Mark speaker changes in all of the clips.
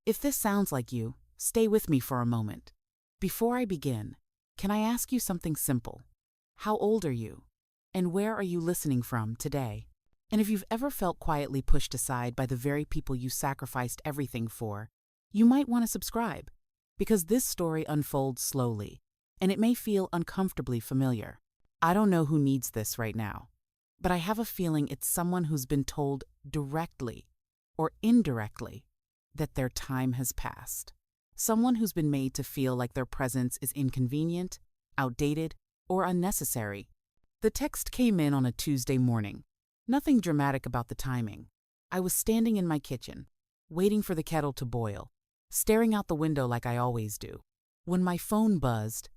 Speaker 1: If this sounds like you, stay with me for a moment. Before I begin, can I ask you something simple? How old are you? And where are you listening from today? And if you've ever felt quietly pushed aside by the very people you sacrificed everything for, you might want to subscribe, because this story unfolds slowly, and it may feel uncomfortably familiar. I don't know who needs this right now, but I have a feeling it's someone who's been told directly or indirectly that their time has passed. Someone who's been made to feel like their presence is inconvenient, outdated, or unnecessary. The text came in on a Tuesday morning. Nothing dramatic about the timing. I was standing in my kitchen, waiting for the kettle to boil, staring out the window like I always do. When my phone buzzed,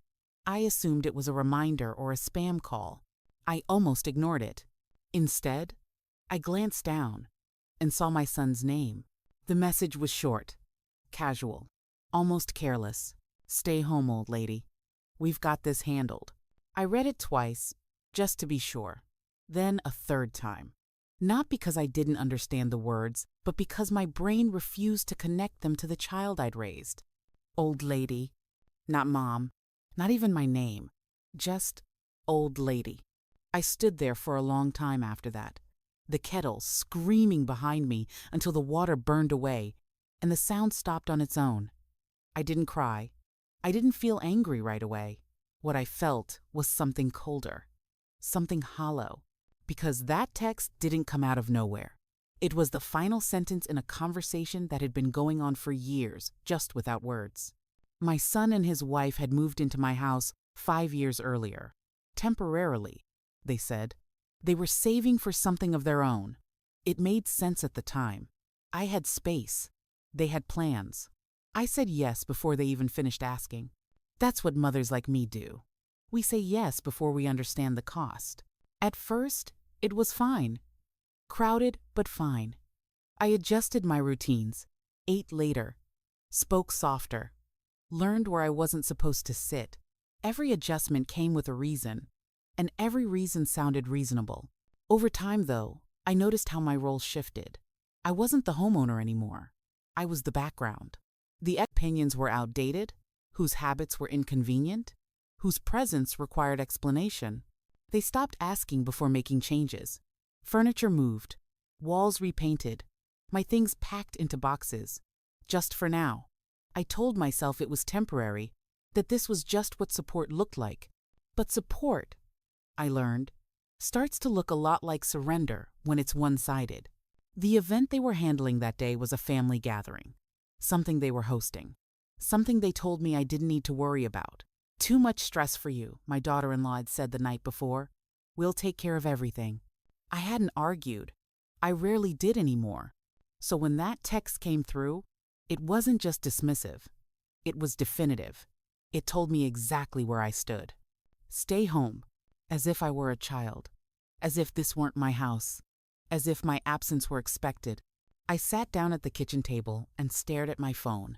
Speaker 1: I assumed it was a reminder or a spam call. I almost ignored it. Instead, I glanced down and saw my son's name. The message was short, casual, almost careless. "Stay home, old lady. We've got this handled." I read it twice, just to be sure. Then a third time. Not because I didn't understand the words, but because my brain refused to connect them to the child I'd raised. Old lady. Not mom. Not even my name. Just old lady. I stood there for a long time after that, the kettle screaming behind me until the water burned away and the sound stopped on its own. I didn't cry. I didn't feel angry right away. What I felt was something colder, something hollow, because that text didn't come out of nowhere. It was the final sentence in a conversation that had been going on for years, just without words. My son and his wife had moved into my house 5 years earlier. Temporarily, they said. They were saving for something of their own. It made sense at the time. I had space. They had plans. I said yes before they even finished asking. That's what mothers like me do. We say yes before we understand the cost. At first, it was fine. Crowded, but fine. I adjusted my routines, ate later, spoke softer, learned where I wasn't supposed to sit. Every adjustment came with a reason, and every reason sounded reasonable. Over time, though, I noticed how my role shifted. I wasn't the homeowner anymore. I was the background. The opinions were outdated, whose habits were inconvenient, whose presence required explanation. They stopped asking before making changes. Furniture moved, walls repainted, my things packed into boxes. Just for now. I told myself it was temporary, that this was just what support looked like. But support, I learned, starts to look a lot like surrender when it's one-sided. The event they were handling that day was a family gathering, something they were hosting, something they told me I didn't need to worry about. "Too much stress for you," my daughter-in-law had said the night before. "We'll take care of everything." I hadn't argued. I rarely did anymore. So when that text came through, it wasn't just dismissive. It was definitive. It told me exactly where I stood. Stay home, as if I were a child, as if this weren't my house, as if my absence were expected. I sat down at the kitchen table and stared at my phone.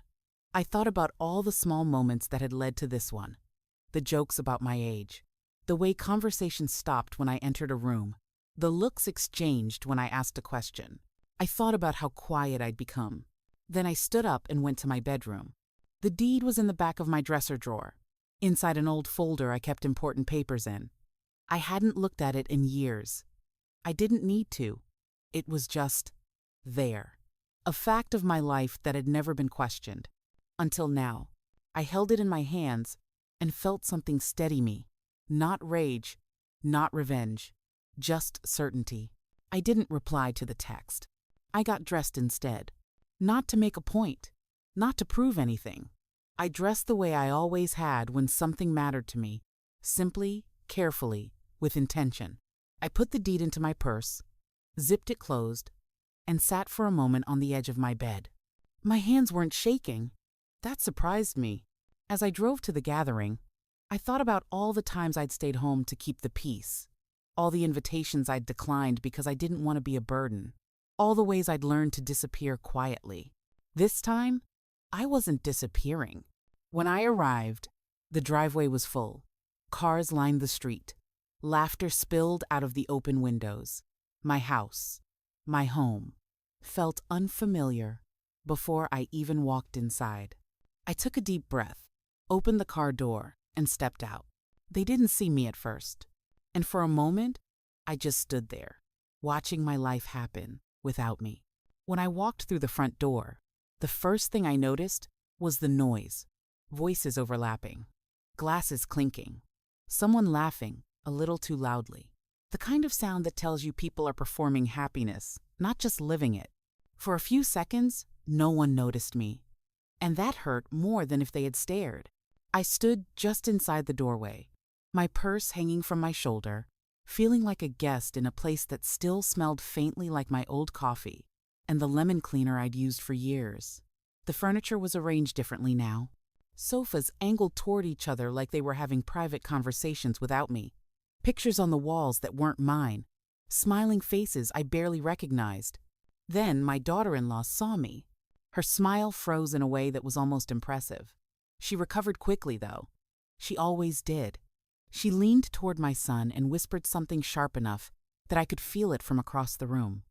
Speaker 1: I thought about all the small moments that had led to this one. The jokes about my age, the way conversation stopped when I entered a room, the looks exchanged when I asked a question. I thought about how quiet I'd become. Then I stood up and went to my bedroom. The deed was in the back of my dresser drawer, inside an old folder I kept important papers in. I hadn't looked at it in years. I didn't need to. It was just there. A fact of my life that had never been questioned. Until now. I held it in my hands and felt something steady me. Not rage, not revenge, just certainty. I didn't reply to the text. I got dressed instead. Not to make a point, not to prove anything. I dressed the way I always had when something mattered to me, simply, carefully, with intention. I put the deed into my purse, zipped it closed, and sat for a moment on the edge of my bed. My hands weren't shaking. That surprised me. As I drove to the gathering, I thought about all the times I'd stayed home to keep the peace, all the invitations I'd declined because I didn't want to be a burden, all the ways I'd learned to disappear quietly. This time, I wasn't disappearing. When I arrived, the driveway was full. Cars lined the street. Laughter spilled out of the open windows. My house, my home, felt unfamiliar, before I even walked inside. I took a deep breath, opened the car door, and stepped out. They didn't see me at first. And for a moment, I just stood there, watching my life happen without me. When I walked through the front door, the first thing I noticed was the noise. Voices overlapping, glasses clinking, someone laughing a little too loudly. The kind of sound that tells you people are performing happiness, not just living it. For a few seconds, no one noticed me, and that hurt more than if they had stared. I stood just inside the doorway, my purse hanging from my shoulder, feeling like a guest in a place that still smelled faintly like my old coffee and the lemon cleaner I'd used for years. The furniture was arranged differently now. Sofas angled toward each other like they were having private conversations without me. Pictures on the walls that weren't mine. Smiling faces I barely recognized. Then my daughter-in-law saw me. Her smile froze in a way that was almost impressive. She recovered quickly, though. She always did. She leaned toward my son and whispered something sharp enough that I could feel it from across the room.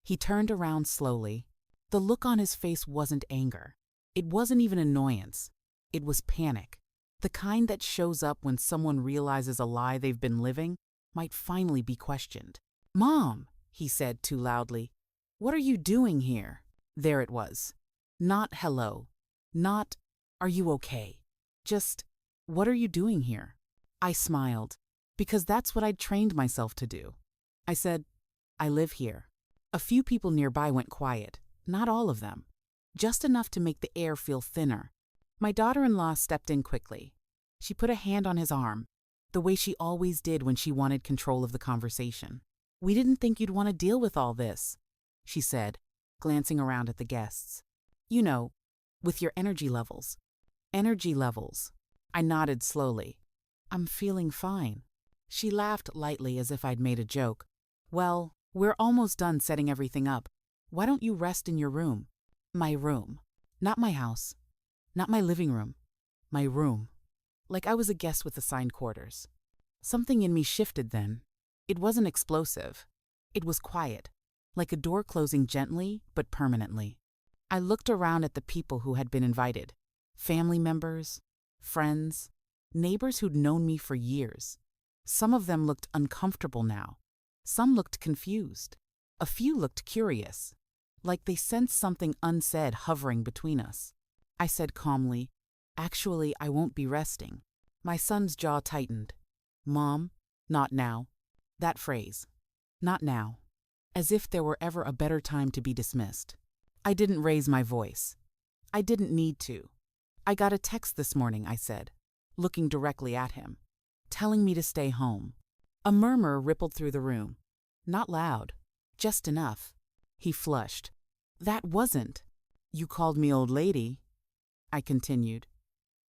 Speaker 1: He turned around slowly. The look on his face wasn't anger. It wasn't even annoyance. It was panic. The kind that shows up when someone realizes a lie they've been living might finally be questioned. "Mom," he said too loudly, "what are you doing here?" There it was. Not hello. Not, "Are you okay?" Just, "What are you doing here?" I smiled, because that's what I'd trained myself to do. I said, "I live here." A few people nearby went quiet, not all of them, just enough to make the air feel thinner. My daughter-in-law stepped in quickly. She put a hand on his arm, the way she always did when she wanted control of the conversation. "We didn't think you'd want to deal with all this," she said, glancing around at the guests. "You know, with your energy levels." "Energy levels." I nodded slowly. "I'm feeling fine." She laughed lightly as if I'd made a joke. "Well, we're almost done setting everything up. Why don't you rest in your room?" My room. Not my house. Not my living room. My room. Like I was a guest with assigned quarters. Something in me shifted then. It wasn't explosive. It was quiet, like a door closing gently but permanently. I looked around at the people who had been invited. Family members, friends, neighbors who'd known me for years. Some of them looked uncomfortable now. Some looked confused. A few looked curious, like they sensed something unsaid hovering between us. I said calmly, "Actually, I won't be resting." My son's jaw tightened. "Mom, not now." That phrase, "not now," as if there were ever a better time to be dismissed. I didn't raise my voice. I didn't need to. "I got a text this morning," I said, looking directly at him, "telling me to stay home." A murmur rippled through the room. Not loud, just enough. He flushed. "That wasn't." "You called me old lady," I continued.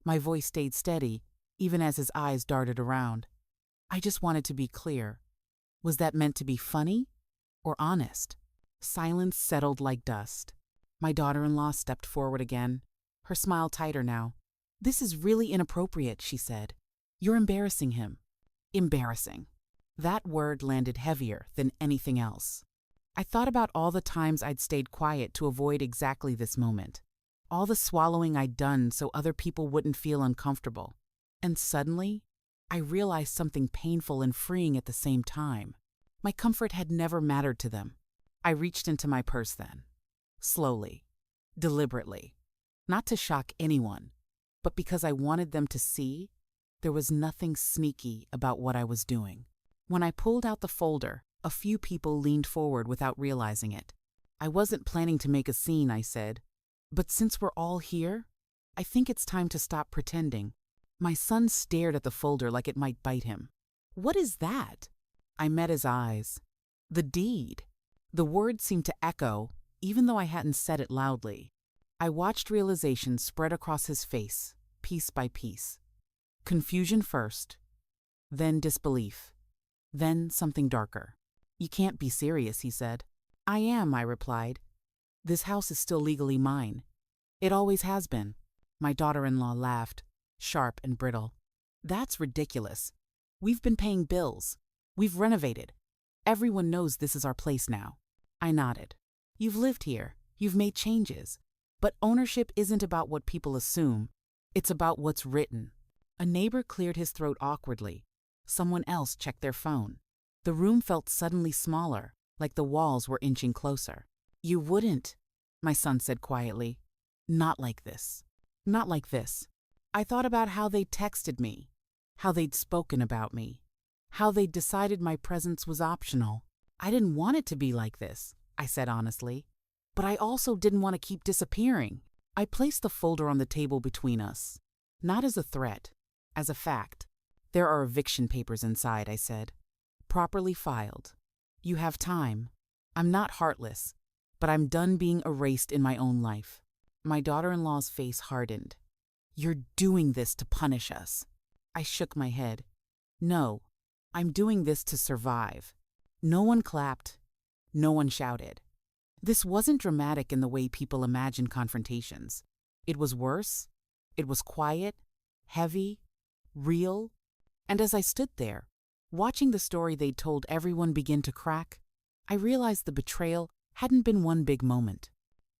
Speaker 1: My voice stayed steady, even as his eyes darted around. "I just wanted to be clear. Was that meant to be funny or honest?" Silence settled like dust. My daughter-in-law stepped forward again, her smile tighter now. "This is really inappropriate," she said. "You're embarrassing him." Embarrassing. That word landed heavier than anything else. I thought about all the times I'd stayed quiet to avoid exactly this moment. All the swallowing I'd done so other people wouldn't feel uncomfortable. And suddenly, I realized something painful and freeing at the same time. My comfort had never mattered to them. I reached into my purse then. Slowly. Deliberately. Not to shock anyone, but because I wanted them to see there was nothing sneaky about what I was doing. When I pulled out the folder, a few people leaned forward without realizing it. "I wasn't planning to make a scene," I said. "But since we're all here, I think it's time to stop pretending." My son stared at the folder like it might bite him. "What is that?" I met his eyes. The deed. The word seemed to echo, even though I hadn't said it loudly. I watched realization spread across his face, piece by piece. Confusion first, then disbelief, then something darker. "You can't be serious," he said. "I am," I replied. "This house is still legally mine. It always has been." My daughter-in-law laughed, sharp and brittle. "That's ridiculous. We've been paying bills. We've renovated. Everyone knows this is our place now." I nodded. "You've lived here. You've made changes. But ownership isn't about what people assume, it's about what's written. A neighbor cleared his throat awkwardly. Someone else checked their phone. The room felt suddenly smaller, like the walls were inching closer. "You wouldn't," my son said quietly. "Not like this. Not like this." I thought about how they'd texted me, how they'd spoken about me, how they'd decided my presence was optional. I didn't want it to be like this, I said honestly. But I also didn't want to keep disappearing. I placed the folder on the table between us, not as a threat, as a fact. "There are eviction papers inside," I said. "Properly filed. You have time. I'm not heartless, but I'm done being erased in my own life." My daughter-in-law's face hardened. "You're doing this to punish us." I shook my head. "No, I'm doing this to survive." No one clapped. No one shouted. This wasn't dramatic in the way people imagine confrontations. It was worse. It was quiet, heavy, real. And as I stood there, watching the story they'd told everyone begin to crack, I realized the betrayal hadn't been one big moment.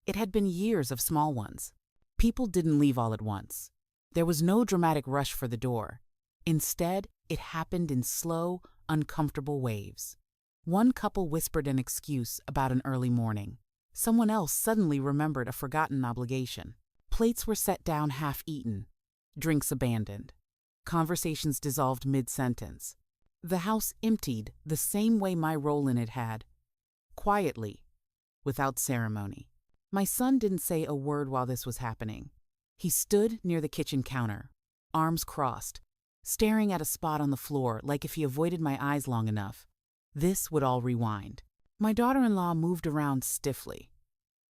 Speaker 1: It had been years of small ones. People didn't leave all at once. There was no dramatic rush for the door. Instead, it happened in slow, uncomfortable waves. One couple whispered an excuse about an early morning. Someone else suddenly remembered a forgotten obligation. Plates were set down half-eaten, drinks abandoned. Conversations dissolved mid-sentence. The house emptied the same way my role in it had. Quietly, without ceremony. My son didn't say a word while this was happening. He stood near the kitchen counter, arms crossed, staring at a spot on the floor like if he avoided my eyes long enough, this would all rewind. My daughter-in-law moved around stiffly,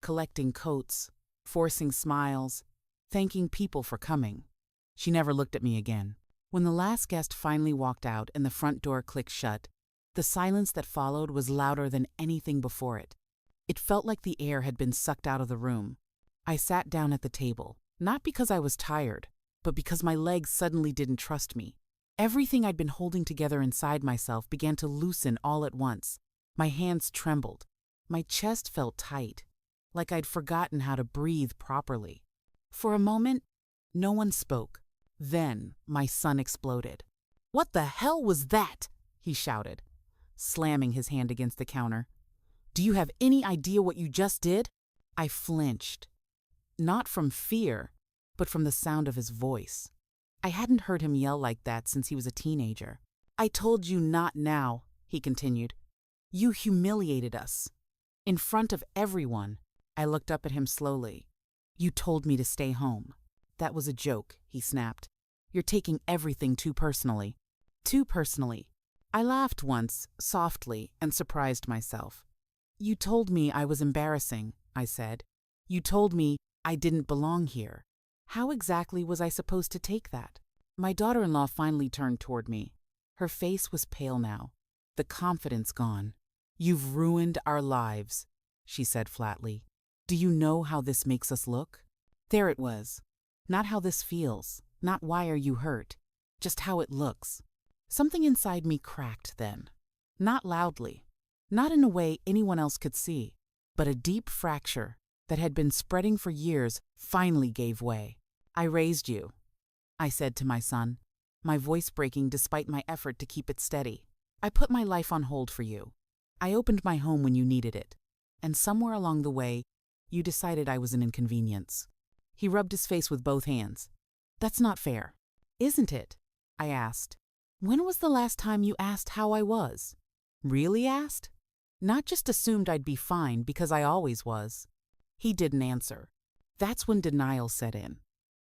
Speaker 1: collecting coats, forcing smiles, thanking people for coming. She never looked at me again. When the last guest finally walked out and the front door clicked shut, the silence that followed was louder than anything before it. It felt like the air had been sucked out of the room. I sat down at the table, not because I was tired, but because my legs suddenly didn't trust me. Everything I'd been holding together inside myself began to loosen all at once. My hands trembled. My chest felt tight, like I'd forgotten how to breathe properly. For a moment, no one spoke. Then my son exploded. "What the hell was that?" he shouted, slamming his hand against the counter. "Do you have any idea what you just did?" I flinched. Not from fear, but from the sound of his voice. I hadn't heard him yell like that since he was a teenager. "I told you not now," he continued. "You humiliated us. In front of everyone." I looked up at him slowly. "You told me to stay home." "That was a joke," he snapped. "You're taking everything too personally." "Too personally." I laughed once, softly, and surprised myself. "You told me I was embarrassing," I said. "You told me I didn't belong here." How exactly was I supposed to take that? My daughter-in-law finally turned toward me. Her face was pale now, the confidence gone. "You've ruined our lives," she said flatly. "Do you know how this makes us look?" There it was. Not how this feels, not why are you hurt, just how it looks. Something inside me cracked then. Not loudly, not in a way anyone else could see, but a deep fracture that had been spreading for years finally gave way. "I raised you," I said to my son, my voice breaking despite my effort to keep it steady. "I put my life on hold for you. I opened my home when you needed it. And somewhere along the way, you decided I was an inconvenience." He rubbed his face with both hands. "That's not fair." "Isn't it?" I asked. "When was the last time you asked how I was? Really asked? Not just assumed I'd be fine because I always was." He didn't answer. That's when denial set in.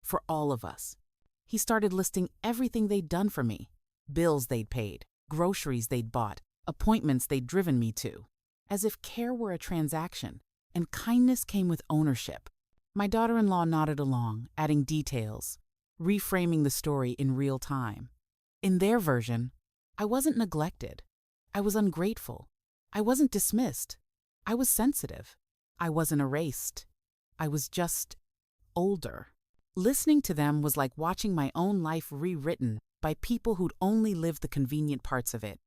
Speaker 1: For all of us. He started listing everything they'd done for me. Bills they'd paid, groceries they'd bought, appointments they'd driven me to. As if care were a transaction, and kindness came with ownership. My daughter-in-law nodded along, adding details, reframing the story in real time. In their version, I wasn't neglected. I was ungrateful. I wasn't dismissed. I was sensitive. I wasn't erased. I was just older. Listening to them was like watching my own life rewritten by people who'd only lived the convenient parts of it.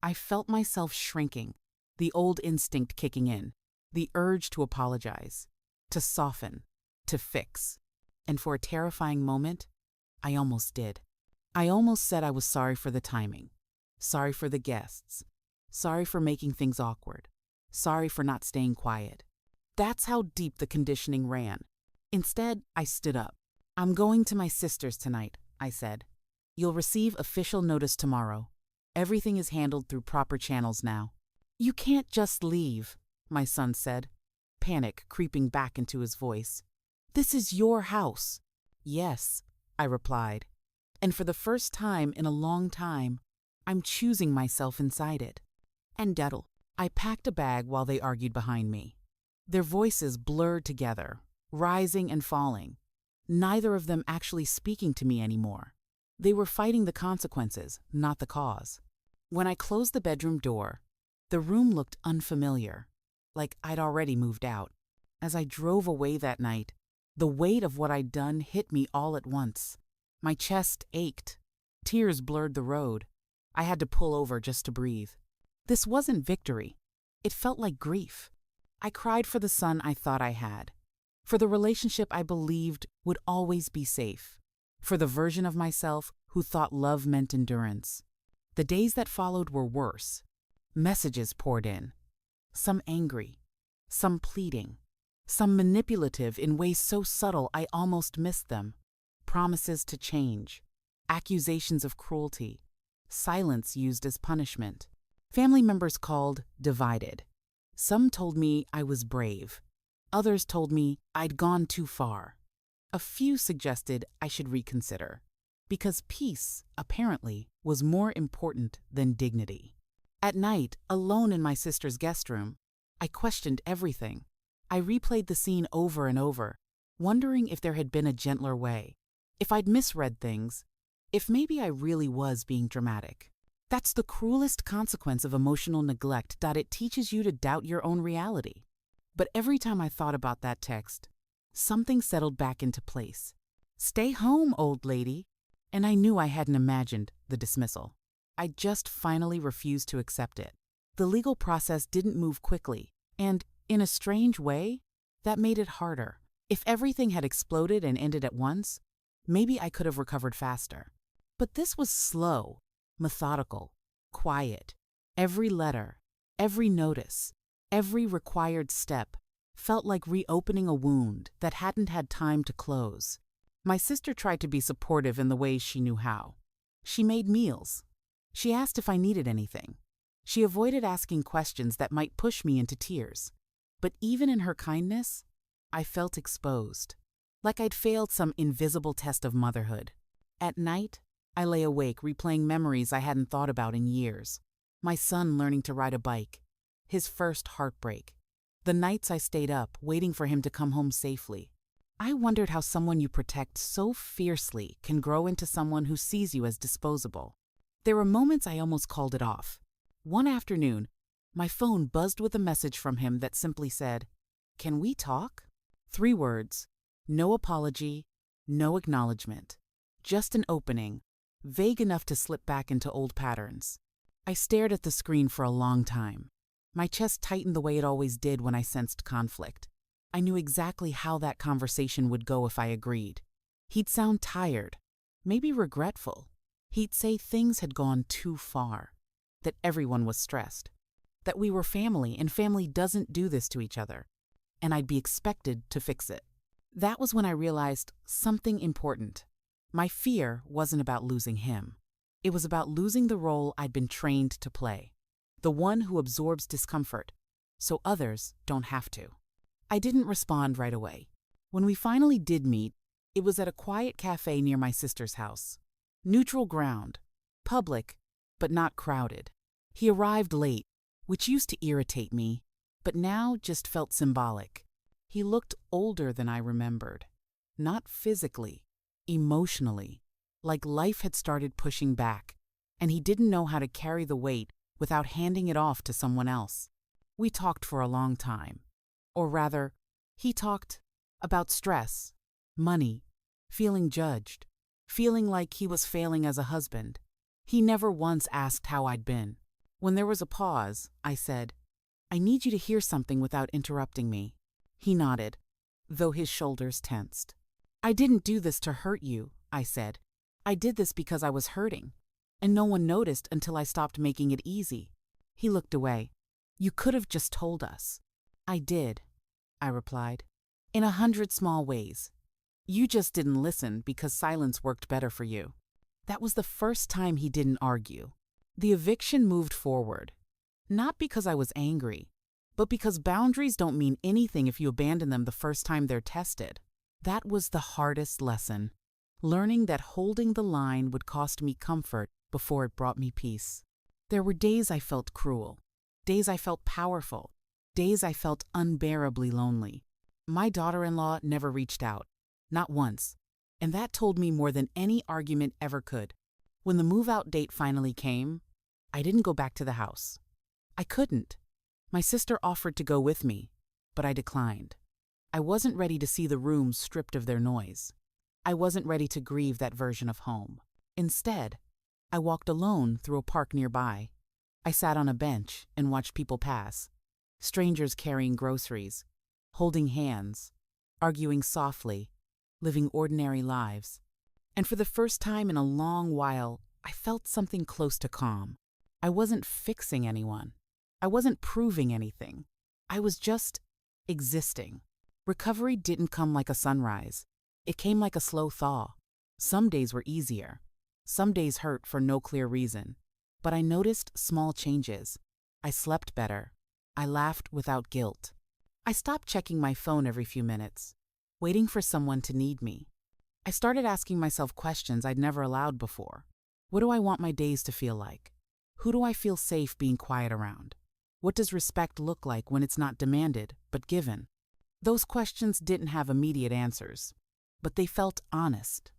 Speaker 1: I felt myself shrinking, the old instinct kicking in, the urge to apologize, to soften, to fix. And for a terrifying moment, I almost did. I almost said I was sorry for the timing, sorry for the guests, sorry for making things awkward, sorry for not staying quiet. That's how deep the conditioning ran. Instead, I stood up. "I'm going to my sister's tonight," I said. "You'll receive official notice tomorrow. Everything is handled through proper channels now." "You can't just leave," my son said, panic creeping back into his voice. "This is your house." "Yes," I replied. "And for the first time in a long time, I'm choosing myself inside it." And Dettel. I packed a bag while they argued behind me. Their voices blurred together, rising and falling. Neither of them actually speaking to me anymore. They were fighting the consequences, not the cause. When I closed the bedroom door, the room looked unfamiliar, like I'd already moved out. As I drove away that night, the weight of what I'd done hit me all at once. My chest ached. Tears blurred the road. I had to pull over just to breathe. This wasn't victory. It felt like grief. I cried for the son I thought I had, for the relationship I believed would always be safe, for the version of myself who thought love meant endurance. The days that followed were worse. Messages poured in, some angry, some pleading, some manipulative in ways so subtle I almost missed them. Promises to change, accusations of cruelty, silence used as punishment. Family members called divided. Some told me I was brave. Others told me I'd gone too far. A few suggested I should reconsider, because peace, apparently, was more important than dignity. At night, alone in my sister's guest room, I questioned everything. I replayed the scene over and over, wondering if there had been a gentler way, if I'd misread things, if maybe I really was being dramatic. That's the cruelest consequence of emotional neglect, that it teaches you to doubt your own reality. But every time I thought about that text, something settled back into place. "Stay home, old lady." And I knew I hadn't imagined the dismissal. I just finally refused to accept it. The legal process didn't move quickly, and, in a strange way, that made it harder. If everything had exploded and ended at once, maybe I could have recovered faster. But this was slow, methodical, quiet. Every letter, every notice, every required step felt like reopening a wound that hadn't had time to close. My sister tried to be supportive in the ways she knew how. She made meals. She asked if I needed anything. She avoided asking questions that might push me into tears. But even in her kindness, I felt exposed, like I'd failed some invisible test of motherhood. At night, I lay awake replaying memories I hadn't thought about in years. My son learning to ride a bike, his first heartbreak, the nights I stayed up waiting for him to come home safely. I wondered how someone you protect so fiercely can grow into someone who sees you as disposable. There were moments I almost called it off. One afternoon, my phone buzzed with a message from him that simply said, "Can we talk?" 3 words, no apology, no acknowledgement, just an opening, vague enough to slip back into old patterns. I stared at the screen for a long time. My chest tightened the way it always did when I sensed conflict. I knew exactly how that conversation would go if I agreed. He'd sound tired, maybe regretful. He'd say things had gone too far, that everyone was stressed, that we were family and family doesn't do this to each other, and I'd be expected to fix it. That was when I realized something important. My fear wasn't about losing him. It was about losing the role I'd been trained to play, the one who absorbs discomfort, so others don't have to. I didn't respond right away. When we finally did meet, it was at a quiet cafe near my sister's house. Neutral ground, public, but not crowded. He arrived late, which used to irritate me, but now just felt symbolic. He looked older than I remembered. Not physically, emotionally, like life had started pushing back, and he didn't know how to carry the weight without handing it off to someone else. We talked for a long time. Or rather, he talked about stress, money, feeling judged, feeling like he was failing as a husband. He never once asked how I'd been. When there was a pause, I said, "I need you to hear something without interrupting me." He nodded. though his shoulders tensed. "I didn't do this to hurt you," I said. "I did this because I was hurting. And no one noticed until I stopped making it easy." He looked away. "You could have just told us." "I did," I replied. "In 100 small ways. You just didn't listen because silence worked better for you." That was the first time he didn't argue. The eviction moved forward. Not because I was angry, but because boundaries don't mean anything if you abandon them the first time they're tested. That was the hardest lesson, learning that holding the line would cost me comfort before it brought me peace. There were days I felt cruel, days I felt powerful, days I felt unbearably lonely. My daughter-in-law never reached out, not once, and that told me more than any argument ever could. When the move-out date finally came, I didn't go back to the house. I couldn't. My sister offered to go with me, but I declined. I wasn't ready to see the rooms stripped of their noise. I wasn't ready to grieve that version of home. Instead, I walked alone through a park nearby. I sat on a bench and watched people pass, strangers carrying groceries, holding hands, arguing softly, living ordinary lives. And for the first time in a long while, I felt something close to calm. I wasn't fixing anyone. I wasn't proving anything. I was just existing. Recovery didn't come like a sunrise. It came like a slow thaw. Some days were easier. Some days hurt for no clear reason. But I noticed small changes. I slept better. I laughed without guilt. I stopped checking my phone every few minutes, waiting for someone to need me. I started asking myself questions I'd never allowed before. What do I want my days to feel like? Who do I feel safe being quiet around? What does respect look like when it's not demanded, but given? Those questions didn't have immediate answers, but they felt honest.